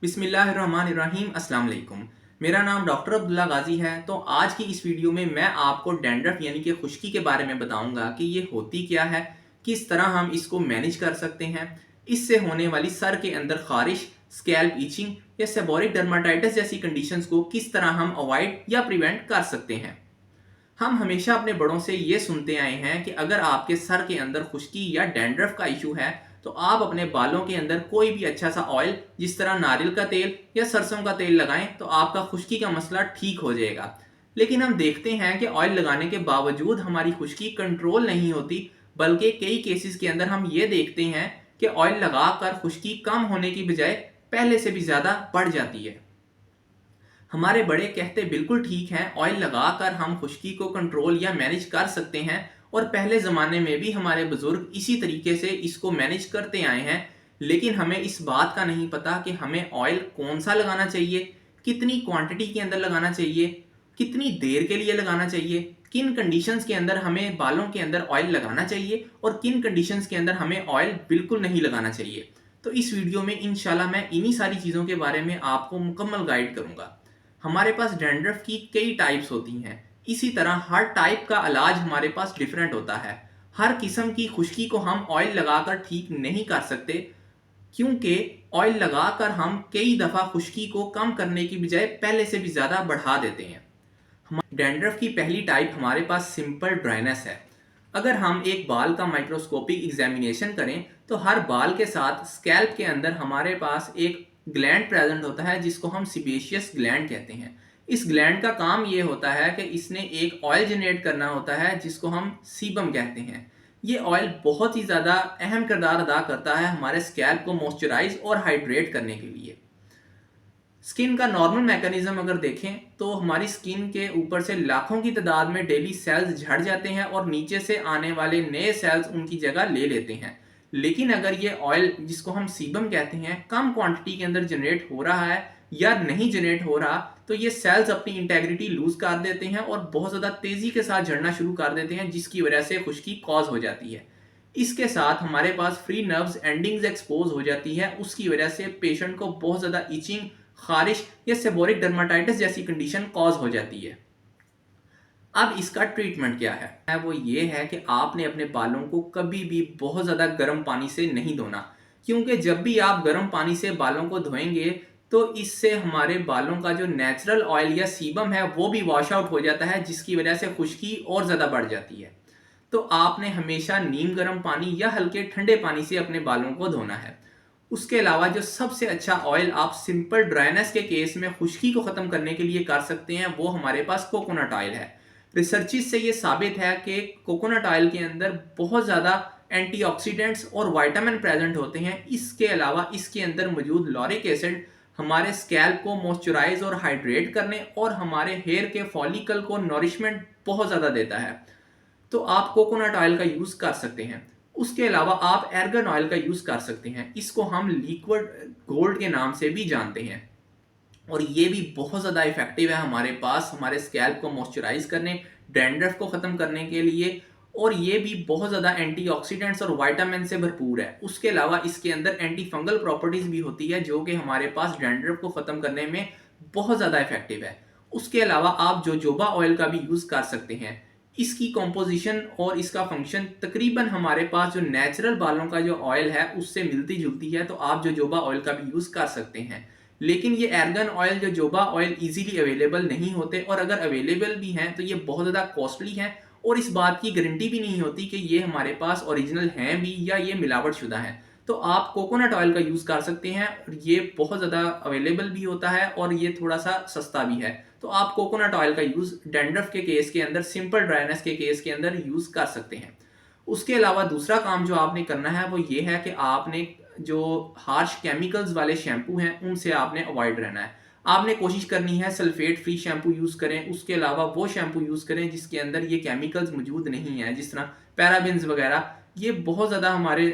बिस्मिल्लाहिर्रहमानिर्रहीम अस्सलाम वालेकुम। मेरा नाम डॉक्टर अब्दुल्ला गाजी है। तो आज की इस वीडियो में मैं आपको डैंड्रफ यानी कि खुश्की के बारे में बताऊंगा कि ये होती क्या है, किस तरह हम इसको मैनेज कर सकते हैं, इससे होने वाली सर के अंदर खारिश, स्कैल्प इचिंग या सेबोरिक डर्माटाइटिस जैसी कंडीशंस को किस तरह हम अवॉइड या प्रिवेंट कर सकते हैं। हम हमेशा अपने बड़ों से ये सुनते आए हैं कि अगर आपके सर के अंदर खुश्की या डैंड्रफ का इशू है तो आप अपने बालों के अंदर कोई भी अच्छा सा ऑयल जिस तरह नारियल का तेल या सरसों का तेल लगाएं तो आपका खुश्की का मसला ठीक हो जाएगा। लेकिन हम देखते हैं कि ऑयल लगाने के बावजूद हमारी खुश्की कंट्रोल नहीं होती, बल्कि कई केसेस के अंदर हम ये देखते हैं कि ऑयल लगाकर खुश्की कम होने की बजाय पहले से भी ज़्यादा बढ़ जाती है। हमारे बड़े कहते बिल्कुल ठीक हैं, ऑयल लगाकर हम खुश्की को कंट्रोल या मैनेज कर सकते हैं और पहले ज़माने में भी हमारे बुज़ुर्ग इसी तरीके से इसको मैनेज करते आए हैं। लेकिन हमें इस बात का नहीं पता कि हमें ऑयल कौन सा लगाना चाहिए, कितनी क्वांटिटी के अंदर लगाना चाहिए, कितनी देर के लिए लगाना चाहिए, किन कंडीशंस के अंदर हमें बालों के अंदर ऑयल लगाना चाहिए और किन कंडीशंस के अंदर हमें ऑयल बिल्कुल नहीं लगाना चाहिए। तो इस वीडियो में इंशाल्लाह मैं इन्हीं सारी चीज़ों के बारे में आपको मुकम्मल गाइड करूँगा। हमारे पास डैंड्रफ की कई टाइप्स होती हैं, इसी तरह हर टाइप का इलाज हमारे पास डिफरेंट होता है। हर किस्म की खुश्की को हम ऑयल लगाकर ठीक नहीं कर सकते, क्योंकि ऑयल लगाकर हम कई दफ़ा खुश्की को कम करने की बजाय पहले से भी ज़्यादा बढ़ा देते हैं। डैंड्रफ की पहली टाइप हमारे पास सिंपल ड्राइनेस है। अगर हम एक बाल का माइक्रोस्कोपिक एग्जामिनेशन करें तो हर बाल के साथ स्कैल्प के अंदर हमारे पास एक ग्लैंड प्रेजेंट होता है जिसको हम सिबेशियस ग्लैंड कहते हैं। इस ग्लैंड का काम ये होता है कि इसने एक ऑयल जनरेट करना होता है जिसको हम सीबम कहते हैं। ये ऑयल बहुत ही ज़्यादा अहम किरदार अदा करता है हमारे स्कैल्प को मॉइस्चराइज और हाइड्रेट करने के लिए। स्किन का नॉर्मल मैकेनिज्म अगर देखें तो हमारी स्किन के ऊपर से लाखों की तादाद में डेली सेल्स झड़ जाते हैं और नीचे से आने वाले नए सेल्स उनकी जगह ले लेते हैं। लेकिन अगर ये ऑयल जिसको हम सीबम कहते हैं कम क्वांटिटी के अंदर जनरेट हो रहा है या नहीं जनरेट हो रहा, तो ये सेल्स अपनी इंटेग्रिटी लूज कर देते हैं और बहुत ज़्यादा तेज़ी के साथ झड़ना शुरू कर देते हैं, जिसकी वजह से खुश्की कॉज हो जाती है। इसके साथ हमारे पास फ्री नर्व्स एंडिंग्स एक्सपोज हो जाती है, उसकी वजह से पेशेंट को बहुत ज़्यादा इचिंग, खारिश या सेबोरिक डर्माटाइटिस जैसी कंडीशन कॉज हो जाती है। अब इसका ट्रीटमेंट क्या है वो ये है कि आपने अपने बालों को कभी भी बहुत ज़्यादा गर्म पानी से नहीं धोना, क्योंकि जब भी आप गर्म पानी से बालों को धोएंगे तो इससे हमारे बालों का जो नेचुरल ऑयल या सीबम है वो भी वॉश आउट हो जाता है, जिसकी वजह से खुश्की और ज़्यादा बढ़ जाती है। तो आपने हमेशा नीम गर्म पानी या हल्के ठंडे पानी से अपने बालों को धोना है। उसके अलावा जो सबसे अच्छा ऑयल आप सिंपल ड्राइनेस के केस में खुश्की को ख़त्म करने के लिए कर सकते हैं वो हमारे पास कोकोनट ऑयल है। रिसर्चेस से ये साबित है कि कोकोनट ऑयल के अंदर बहुत ज़्यादा एंटीऑक्सीडेंट्स और विटामिन प्रेजेंट होते हैं। इसके अलावा इसके अंदर मौजूद लॉरिक एसिड हमारे स्कैल्प को मॉइस्चराइज और हाइड्रेट करने और हमारे हेयर के फॉलिकल को नॉरिशमेंट बहुत ज़्यादा देता है। तो आप कोकोनट ऑयल का यूज़ कर सकते हैं। उसके अलावा आप एर्गन ऑयल का यूज़ कर सकते हैं। इसको हम लिक्विड गोल्ड के नाम से भी जानते हैं और ये भी बहुत ज़्यादा इफेक्टिव है हमारे पास हमारे स्कैल्प को मॉइस्चराइज करने, डैंड्रफ को ख़त्म करने के लिए, और ये भी बहुत ज़्यादा एंटीऑक्सीडेंट्स और विटामिन से भरपूर है। उसके अलावा इसके अंदर एंटी फंगल प्रॉपर्टीज़ भी होती है जो कि हमारे पास डैंड्रफ को ख़त्म करने में बहुत ज़्यादा इफेक्टिव है। उसके अलावा आप जोजोबा ऑयल का भी यूज़ कर सकते हैं। इसकी कॉम्पोजिशन और इसका फंक्शन तकरीबन हमारे पास जो नेचुरल बालों का जो ऑयल है उससे मिलती जुलती है, तो आप जोजोबा ऑयल का भी यूज़ कर सकते हैं। लेकिन ये argan oil, jojoba oil easily available नहीं होते, और अगर अवेलेबल भी हैं तो ये बहुत ज़्यादा कॉस्टली हैं और इस बात की गारंटी भी नहीं होती कि ये हमारे पास ओरिजिनल हैं भी या ये मिलावट शुदा हैं। तो आप कोकोनट ऑयल का यूज़ कर सकते हैं और ये बहुत ज़्यादा अवेलेबल भी होता है और ये थोड़ा सा सस्ता भी है। तो आप कोकोनट ऑयल का यूज़ डैंड्रफ के केस के अंदर, सिंपल ड्राइनेस के केस के अंदर यूज़ कर सकते हैं। उसके अलावा दूसरा काम जो आपने करना है वो ये है कि आपने जो हार्श केमिकल्स वाले शैम्पू हैं उनसे आपने अवॉइड रहना है। आपने कोशिश करनी है सल्फेट फ्री शैम्पू यूज़ करें। उसके अलावा वो शैम्पू यूज़ करें जिसके अंदर ये केमिकल्स मौजूद नहीं हैं, जिस तरह पैराबेन्स वगैरह। ये बहुत ज़्यादा हमारे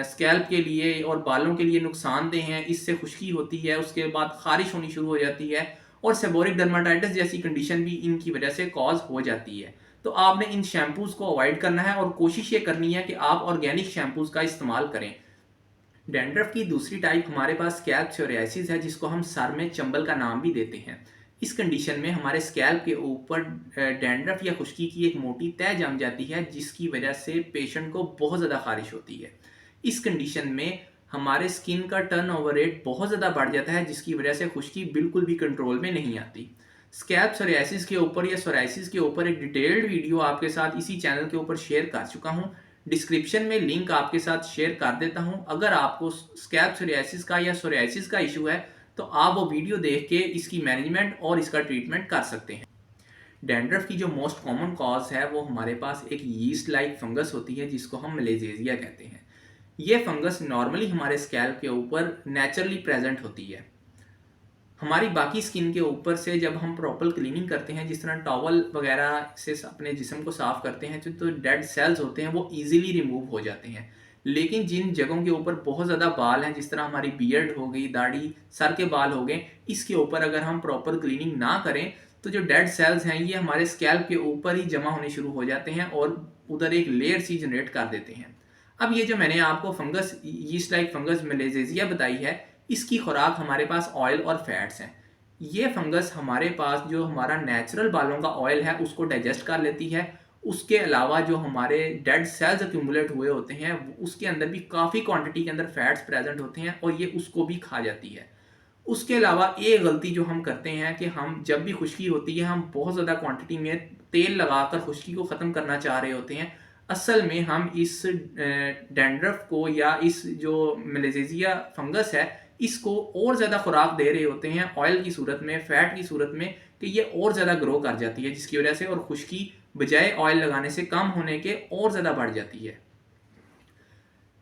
स्कैल्प के लिए और बालों के लिए नुकसानदेह हैं। इससे खुश्की होती है, उसके बाद खारिश होनी शुरू हो जाती है और सेबोरिक डर्माटाइटिस जैसी कंडीशन भी इनकी वजह से कॉज हो जाती है। तो आपने इन शैम्पूज़ को अवॉइड करना है और कोशिश ये करनी है कि आप ऑर्गेनिक शैम्पूज़ का इस्तेमाल करें। डैंड्रफ की दूसरी टाइप हमारे पास स्कैल्प सोरियासिस है, जिसको हम सर में चंबल का नाम भी देते हैं। इस कंडीशन में हमारे स्कैल्प के ऊपर डैंड्रफ या खुश्की की एक मोटी तह जम जाती है, जिसकी वजह से पेशेंट को बहुत ज़्यादा खारिश होती है। इस कंडीशन में हमारे स्किन का टर्नओवर रेट बहुत ज़्यादा बढ़ जाता है, जिसकी वजह से खुश्की बिल्कुल भी कंट्रोल में नहीं आती। स्कैल्प सोरियासिस के ऊपर या सोराइसिस के ऊपर एक डिटेल्ड वीडियो आपके साथ इसी चैनल के ऊपर शेयर कर चुका हूँ। डिस्क्रिप्शन में लिंक आपके साथ शेयर कर देता हूँ। अगर आपको स्कैल्प सोरियासिस का या सोरियासिस का इशू है तो आप वो वीडियो देख के इसकी मैनेजमेंट और इसका ट्रीटमेंट कर सकते हैं। डैंड्रफ की जो मोस्ट कॉमन कॉज है वो हमारे पास एक यीस्ट लाइक फंगस होती है, जिसको हम मलेजेजिया कहते हैं। ये फंगस नॉर्मली हमारे स्कैल्प के ऊपर नेचुरली प्रेजेंट होती है। हमारी बाकी स्किन के ऊपर से जब हम प्रॉपर क्लीनिंग करते हैं, जिस तरह टॉवल वगैरह से अपने जिस्म को साफ करते हैं, तो डेड सेल्स होते हैं वो इजीली रिमूव हो जाते हैं। लेकिन जिन जगहों के ऊपर बहुत ज़्यादा बाल हैं, जिस तरह हमारी बियर्ड हो गई, दाढ़ी, सर के बाल हो गए, इसके ऊपर अगर हम प्रॉपर क्लीनिंग ना करें तो जो डेड सेल्स हैं ये हमारे स्कैल्प के ऊपर ही जमा होने शुरू हो जाते हैं और उधर एक लेयर सी जनरेट कर देते हैं। अब ये जो मैंने आपको फंगस यीस्ट लाइक फंगस मलेजेजिया बताई है, इसकी खुराक हमारे पास ऑयल और फैट्स हैं। ये फंगस हमारे पास जो हमारा नेचुरल बालों का ऑयल है उसको डाइजेस्ट कर लेती है। उसके अलावा जो हमारे डेड सेल्स एक्यूमुलेट हुए होते हैं उसके अंदर भी काफ़ी क्वांटिटी के अंदर फैट्स प्रेजेंट होते हैं और ये उसको भी खा जाती है। उसके अलावा एक गलती जो हम करते हैं कि हम जब भी खुश्की होती है हम बहुत ज़्यादा क्वांटिटी में तेल लगाकर खुश्की को ख़त्म करना चाह रहे होते हैं। असल में हम इस डैंड्रफ को या इस जो मलेजेजिया फंगस है इसको और ज़्यादा खुराक दे रहे होते हैं ऑयल की सूरत में, फैट की सूरत में, कि ये और ज़्यादा ग्रो कर जाती है, जिसकी वजह से और खुश्की बजाय ऑयल लगाने से कम होने के और ज़्यादा बढ़ जाती है।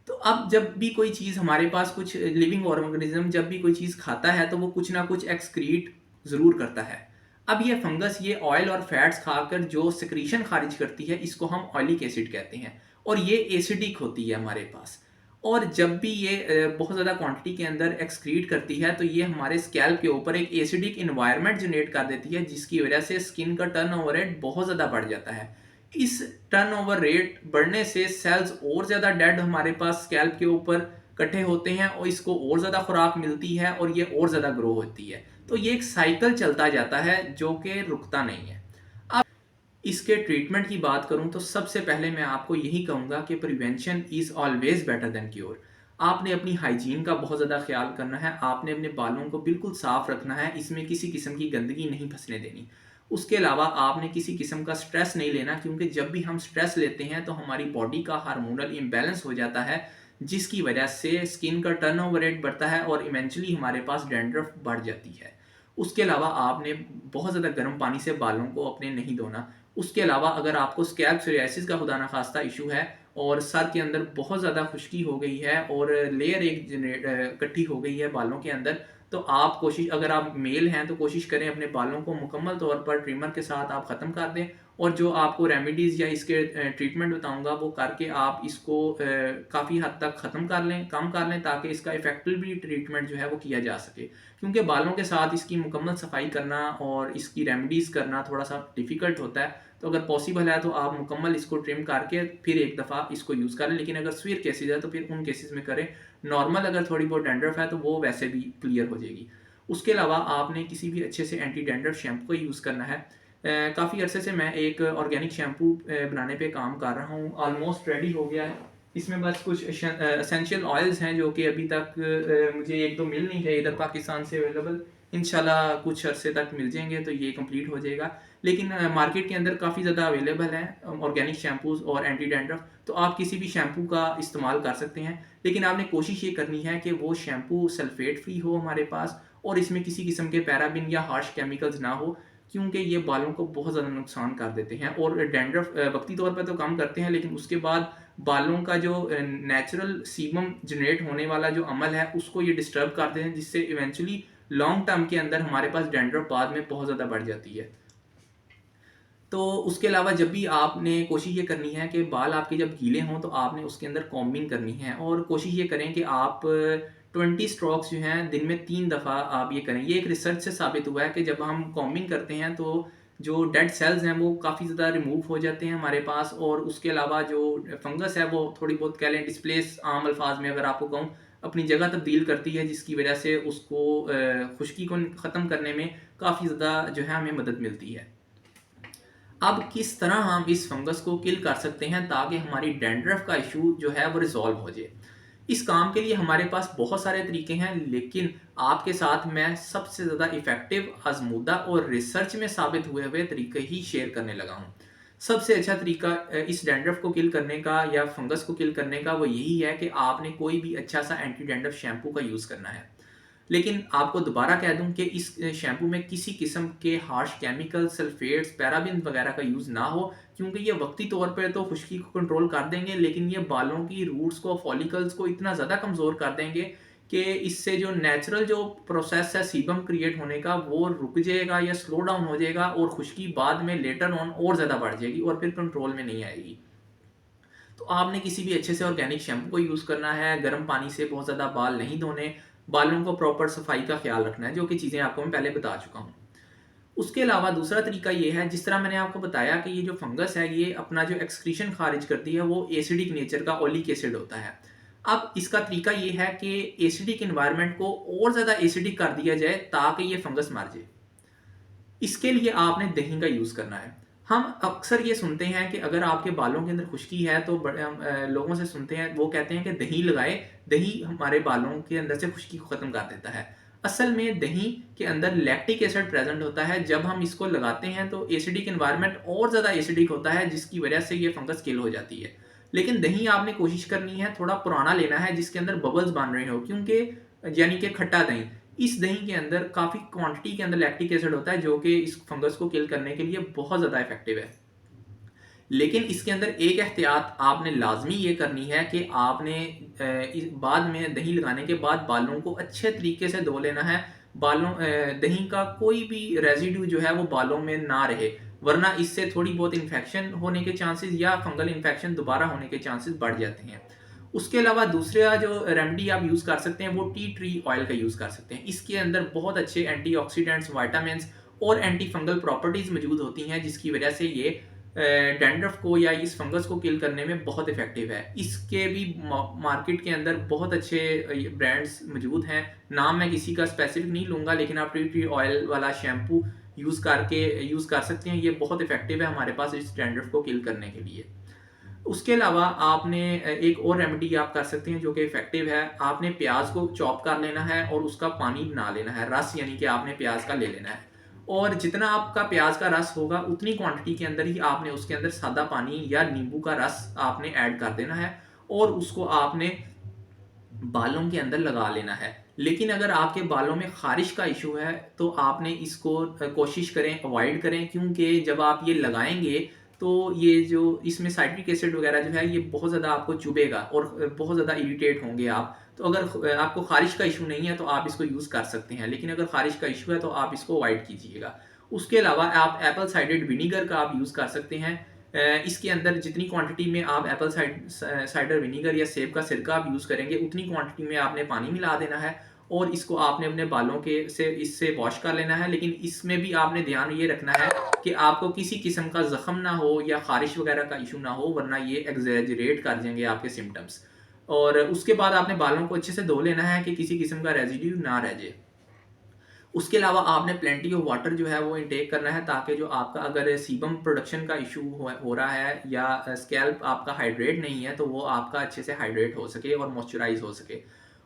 तो अब जब भी कोई चीज़ हमारे पास कुछ लिविंग ऑर्गेनिज्म जब भी कोई चीज़ खाता है तो वो कुछ ना कुछ एक्सक्रीट ज़रूर करता है। अब ये फंगस ये ऑयल और फैट्स खाकर जो सिक्रीशन खारिज करती है इसको हम ऑयलिक एसिड कहते हैं और ये एसिडिक होती है हमारे पास। और जब भी ये बहुत ज़्यादा क्वांटिटी के अंदर एक्सक्रीट करती है तो ये हमारे स्कैल्प के ऊपर एक एसिडिक इन्वायरमेंट जनरेट कर देती है, जिसकी वजह से स्किन का टर्नओवर रेट बहुत ज़्यादा बढ़ जाता है। इस टर्नओवर रेट बढ़ने से सेल्स और ज़्यादा डेड हमारे पास स्कैल्प के ऊपर इकट्ठे होते हैं और इसको और ज़्यादा खुराक मिलती है और ये और ज़्यादा ग्रो होती है। तो ये एक साइकिल चलता जाता है जो कि रुकता नहीं है। अब इसके ट्रीटमेंट की बात करूं तो सबसे पहले मैं आपको यही कहूँगा कि prevention is always better than cure. आपने अपनी हाइजीन का बहुत ज़्यादा ख्याल करना है, आपने अपने बालों को बिल्कुल साफ़ रखना है, इसमें किसी किस्म की गंदगी नहीं फंसने देनी। उसके अलावा आपने किसी किस्म का स्ट्रेस नहीं लेना, क्योंकि जब भी हम स्ट्रेस लेते हैं तो हमारी बॉडी का हार्मोनल इम्बैलेंस हो जाता है, जिसकी वजह से स्किन का टर्नओवर रेट बढ़ता है और इवेंचुअली हमारे पास डैंड्रफ बढ़ जाती है। उसके अलावा आपने बहुत ज़्यादा गर्म पानी से बालों को अपने नहीं धोना। उसके अलावा अगर आपको स्कैल्प सोरियासिस का खुदा ना खास्ता इशू है और सर के अंदर बहुत ज़्यादा खुश्की हो गई है और लेयर एक इकट्ठी हो गई है बालों के अंदर, तो आप कोशिश, अगर आप मेल हैं तो कोशिश करें अपने बालों को मुकम्मल तौर पर ट्रिमर के साथ आप ख़त्म कर दें और जो आपको रेमेडीज़ या इसके ट्रीटमेंट बताऊंगा वो करके आप इसको काफ़ी हद तक ख़त्म कर लें, कम कर लें, ताकि इसका इफेक्टिवली ट्रीटमेंट जो है वो किया जा सके। क्योंकि बालों के साथ इसकी मुकम्मल सफाई करना और इसकी रेमेडीज़ करना थोड़ा सा डिफ़िकल्ट होता है, तो अगर पॉसिबल है तो आप मुकम्मल इसको ट्रिम करके फिर एक दफ़ा इसको यूज़ करें। लेकिन अगर स्वीयर केसेज है तो फिर उन केसेस में करें। नॉर्मल अगर थोड़ी बहुत डैंड्रफ है तो वो वैसे भी क्लियर हो जाएगी। उसके अलावा आपने किसी भी अच्छे से एंटी डैंड्रफ शैम्पू का यूज़ करना है। काफ़ी अरसे से मैं एक ऑर्गेनिक शैम्पू बनाने पे काम कर रहा हूँ, ऑलमोस्ट रेडी हो गया है। इसमें बस कुछ एसेंशियल ऑयल्स हैं जो कि अभी तक मुझे एक दो मिल नहीं है इधर पाकिस्तान से अवेलेबल। इंशाल्लाह कुछ अरसे तक मिल जाएंगे तो ये कंप्लीट हो जाएगा। लेकिन मार्केट के अंदर काफ़ी ज़्यादा अवेलेबल है ऑर्गेनिक शैम्पूज़ और एंटी डैंड्रफ, तो आप किसी भी शैम्पू का इस्तेमाल कर सकते हैं। लेकिन आपने कोशिश ये करनी है कि वो शैम्पू सल्फेट फ्री हो हमारे पास और इसमें किसी किस्म के पैराबिन या हार्श केमिकल्स ना हो, क्योंकि ये बालों को बहुत ज़्यादा नुकसान कर देते हैं और डैंड्रफ वक्ती तौर पर तो कम करते हैं, लेकिन उसके बाद बालों का जो नेचुरल सीबम जनरेट होने वाला जो अमल है उसको ये डिस्टर्ब करते हैं, जिससे इवेंचुअली लॉन्ग टर्म के अंदर हमारे पास डैंड्रफ बाद में बहुत ज़्यादा बढ़ जाती है। तो उसके अलावा जब भी आपने कोशिश ये करनी है कि बाल आपके जब गीले हों तो आपने उसके अंदर कॉम्बिंग करनी है और कोशिश ये करें कि आप 20 स्ट्रोक्स जो हैं दिन में 3 दफ़ा आप ये करें। ये एक रिसर्च से साबित हुआ है कि जब हम कॉम्बिंग करते हैं तो जो डेड सेल्स हैं वो काफ़ी ज़्यादा रिमूव हो जाते हैं हमारे पास और उसके अलावा जो फंगस है वो थोड़ी बहुत कह लें डिस्प्लेस, आम अल्फाज में अगर आपको कहूँ, अपनी जगह तब्दील करती है, जिसकी वजह से उसको खुश्की को ख़त्म करने में काफ़ी ज़्यादा जो है हमें मदद मिलती है। अब किस तरह हम इस फंगस को किल कर सकते हैं ताकि हमारी डैंड्रफ का इशू जो है वो रिजॉल्व हो जाए। इस काम के लिए हमारे पास बहुत सारे तरीके हैं, लेकिन आपके साथ मैं सबसे ज़्यादा इफ़ेक्टिव, आज़मूदा और रिसर्च में साबित हुए हुए तरीके ही शेयर करने लगा हूँ। सबसे अच्छा तरीका इस डैंड्रफ को किल करने का या फंगस को किल करने का वो यही है कि आपने कोई भी अच्छा सा एंटी डैंड्रफ शैम्पू का यूज़ करना है। लेकिन आपको दोबारा कह दूं कि इस शैम्पू में किसी किस्म के हार्श केमिकल, सल्फेट्स, पैराबिन वगैरह का यूज़ ना हो, क्योंकि ये वक्ती तौर पे तो खुश्की को कंट्रोल कर देंगे, लेकिन ये बालों की रूट्स को, फॉलिकल्स को इतना ज़्यादा कमज़ोर कर देंगे कि इससे जो नेचुरल जो प्रोसेस है सीबम क्रिएट होने का वो रुक जाएगा या स्लो डाउन हो जाएगा, और खुश्की बाद में लेटर ऑन और ज़्यादा बढ़ जाएगी और फिर कंट्रोल में नहीं आएगी। तो आपने किसी भी अच्छे से ऑर्गेनिक शैम्पू को यूज़ करना है, गर्म पानी से बहुत ज़्यादा बाल नहीं धोने, बालों को प्रॉपर सफाई का ख्याल रखना है, जो कि चीज़ें आपको मैं पहले बता चुका हूँ। उसके अलावा दूसरा तरीका ये है, जिस तरह मैंने आपको बताया कि ये जो फंगस है ये अपना जो एक्सक्रीशन खारिज करती है वो एसिडिक नेचर का ओलिक एसिड होता है। अब इसका तरीका ये है कि एसिडिक एनवायरनमेंट को और ज़्यादा एसिडिक कर दिया जाए ताकि ये फंगस मर जाए। इसके लिए आपने दही का यूज़ करना है। हम अक्सर ये सुनते हैं कि अगर आपके बालों के अंदर खुश्की है तो हम लोगों से सुनते हैं, वो कहते हैं कि दही लगाएँ, दही हमारे बालों के अंदर से खुश्की को ख़त्म कर देता है। असल में दही के अंदर लैक्टिक एसिड प्रेज़ेंट होता है, जब हम इसको लगाते हैं तो एसिडिक एनवायरनमेंट और ज़्यादा एसिडिक होता है, जिसकी वजह से ये फंगस किल हो जाती है। लेकिन दही आपने कोशिश करनी है थोड़ा पुराना लेना है, जिसके अंदर बबल्स बन रहे हो, क्योंकि यानी कि खट्टा दही। इस दही के अंदर काफ़ी क्वांटिटी के अंदर लैक्टिक एसिड होता है, जो कि इस फंगस को किल करने के लिए बहुत ज़्यादा इफेक्टिव है। लेकिन इसके अंदर एक एहतियात आपने लाजमी ये करनी है कि आपने बाद में दही लगाने के बाद बालों को अच्छे तरीके से धो लेना है। दही का कोई भी रेजिड्यू जो है वो बालों में ना रहे, वरना इससे थोड़ी बहुत इन्फेक्शन होने के चांसेस या फंगल इन्फेक्शन दोबारा होने के चांसेस बढ़ जाते हैं। उसके अलावा दूसरा जो रेमेडी आप यूज़ कर सकते हैं वो टी ट्री ऑयल का यूज़ कर सकते हैं। इसके अंदर बहुत अच्छे एंटीऑक्सीडेंट्स, विटामिन्स और एंटी फंगल प्रॉपर्टीज़ मौजूद होती हैं, जिसकी वजह से ये डैंड्रफ को या इस फंगस को किल करने में बहुत इफेक्टिव है। इसके भी मार्केट के अंदर बहुत अच्छे ब्रांड्स मौजूद हैं। नाम मैं किसी का स्पेसिफिक नहीं लूँगा, लेकिन आप टी ट्री ऑयल वाला शैम्पू यूज़ कर सकते हैं। ये बहुत इफेक्टिव है हमारे पास इस डैंड्रफ को किल करने के लिए। उसके अलावा आपने एक और रेमेडी आप कर सकते हैं जो कि इफ़ेक्टिव है। आपने प्याज को चॉप कर लेना है और उसका पानी बना लेना है, रस यानी कि आपने प्याज का ले लेना है। और जितना आपका प्याज का रस होगा उतनी क्वांटिटी के अंदर ही आपने उसके अंदर सादा पानी या नींबू का रस आपने ऐड कर देना है, और उसको आपने बालों के अंदर लगा लेना है। लेकिन अगर आपके बालों में ख़ारिश का इशू है तो आपने इसको कोशिश करें अवॉइड करें, क्योंकि जब आप ये लगाएँगे तो ये जो इसमें साइट्रिक एसिड वगैरह जो है ये बहुत ज़्यादा आपको चुभेगा और बहुत ज़्यादा इरिटेट होंगे आप। तो अगर आपको ख़ारिश का इशू नहीं है तो आप इसको यूज़ कर सकते हैं, लेकिन अगर ख़ारिश का इशू है तो आप इसको अवॉइड कीजिएगा। उसके अलावा आप एप्पल साइडर विनीगर का आप यूज़ कर सकते हैं। इसके अंदर जितनी क्वांटिटी में आप एप्पल साइडर विनीगर या सेब का सिरका आप यूज़ करेंगे, उतनी क्वांटिटी में आपने पानी मिला देना है और इसको आपने अपने बालों के से इससे वॉश कर लेना है। लेकिन इसमें भी आपने ध्यान ये रखना है कि आपको किसी किस्म का ज़ख्म ना हो या ख़ारिश वगैरह का इशू ना हो, वरना ये एग्जैजरेट कर देंगे आपके सिम्टम्स। और उसके बाद आपने बालों को अच्छे से धो लेना है कि किसी किस्म का रेजिड्यू ना रह जाए। उसके अलावा आपने प्लेंटी ऑफ वाटर जो है वो इनटेक करना है, ताकि जो आपका अगर सीबम प्रोडक्शन का इशू हो रहा है या स्कैल्प आपका हाइड्रेट नहीं है तो वो आपका अच्छे से हाइड्रेट हो सके और मॉइस्चराइज हो सके।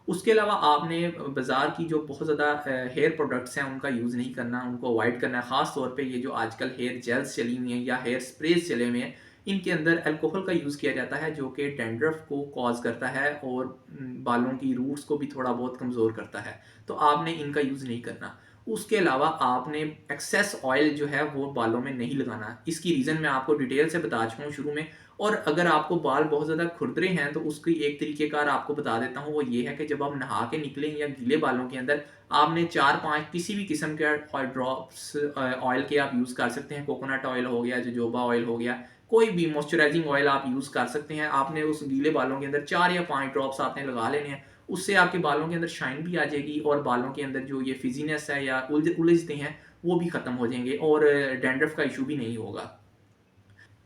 उसके अलावा आपने बाज़ार की जो बहुत ज़्यादा हेयर प्रोडक्ट्स हैं उनका यूज़ नहीं करना, उनको अवॉइड करना है। ख़ास तौर पे ये जो आजकल हेयर जेल्स चली हुई हैं या हेयर स्प्रेज चले हुए हैं, इनके अंदर अल्कोहल का यूज़ किया जाता है, जो कि डैंड्रफ को कॉज करता है और बालों की रूट्स को भी थोड़ा बहुत कमज़ोर करता है। तो आपने इनका यूज़ नहीं करना। उसके अलावा आपने एक्सेस ऑयल जो है वो बालों में नहीं लगाना। इसकी रीज़न मैं आपको डिटेल से बता चुका हूँ शुरू में। और अगर आपको बाल बहुत ज़्यादा खुरदरे हैं तो उसकी एक तरीक़ेकार आपको बता देता हूँ, वो ये है कि जब आप नहा के निकलें या गीले बालों के अंदर आपने 4-5 किसी भी किस्म के ऑयल ड्रॉप्स ऑयल के आप यूज़ कर सकते हैं। कोकोनट ऑयल हो गया, जोजोबा ऑयल हो गया, कोई भी मॉइस्चराइजिंग ऑयल आप यूज़ कर सकते हैं। आपने उस गीले बालों के अंदर 4 या 5 ड्रॉप्स आपने लगा लेने हैं। उससे आपके बालों के अंदर शाइन भी आ जाएगी और बालों के अंदर जो ये फिजीनेस है या उलझते हैं वो भी ख़त्म हो जाएंगे और डैंड्रफ का इशू भी नहीं होगा।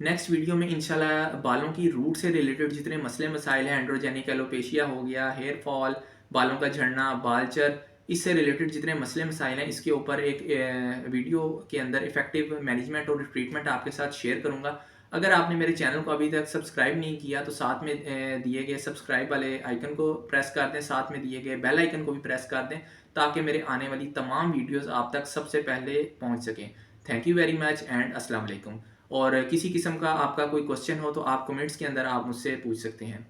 नेक्स्ट वीडियो में इंशाल्लाह बालों की रूट से रिलेटेड जितने मसले मसाइल हैं, एंड्रोजेनिक एलोपेशिया हो गया, हेयर फॉल, बालों का झड़ना, बालचर, इससे रिलेटेड जितने मसले मसाइल हैं इसके ऊपर एक वीडियो के अंदर इफेक्टिव मैनेजमेंट और ट्रीटमेंट आपके साथ शेयर करूँगा। अगर आपने मेरे चैनल को अभी तक सब्सक्राइब नहीं किया तो साथ में दिए गए सब्सक्राइब वाले आइकन को प्रेस कर दें, साथ में दिए गए बेल आइकन को भी प्रेस कर दें ताकि मेरे आने वाली तमाम वीडियोस आप तक सबसे पहले पहुंच सकें। Thank you very much and अस्सलाम वालेकुम। और किसी किस्म का आपका कोई क्वेश्चन हो तो आप कमेंट्स के अंदर आप मुझसे पूछ सकते हैं।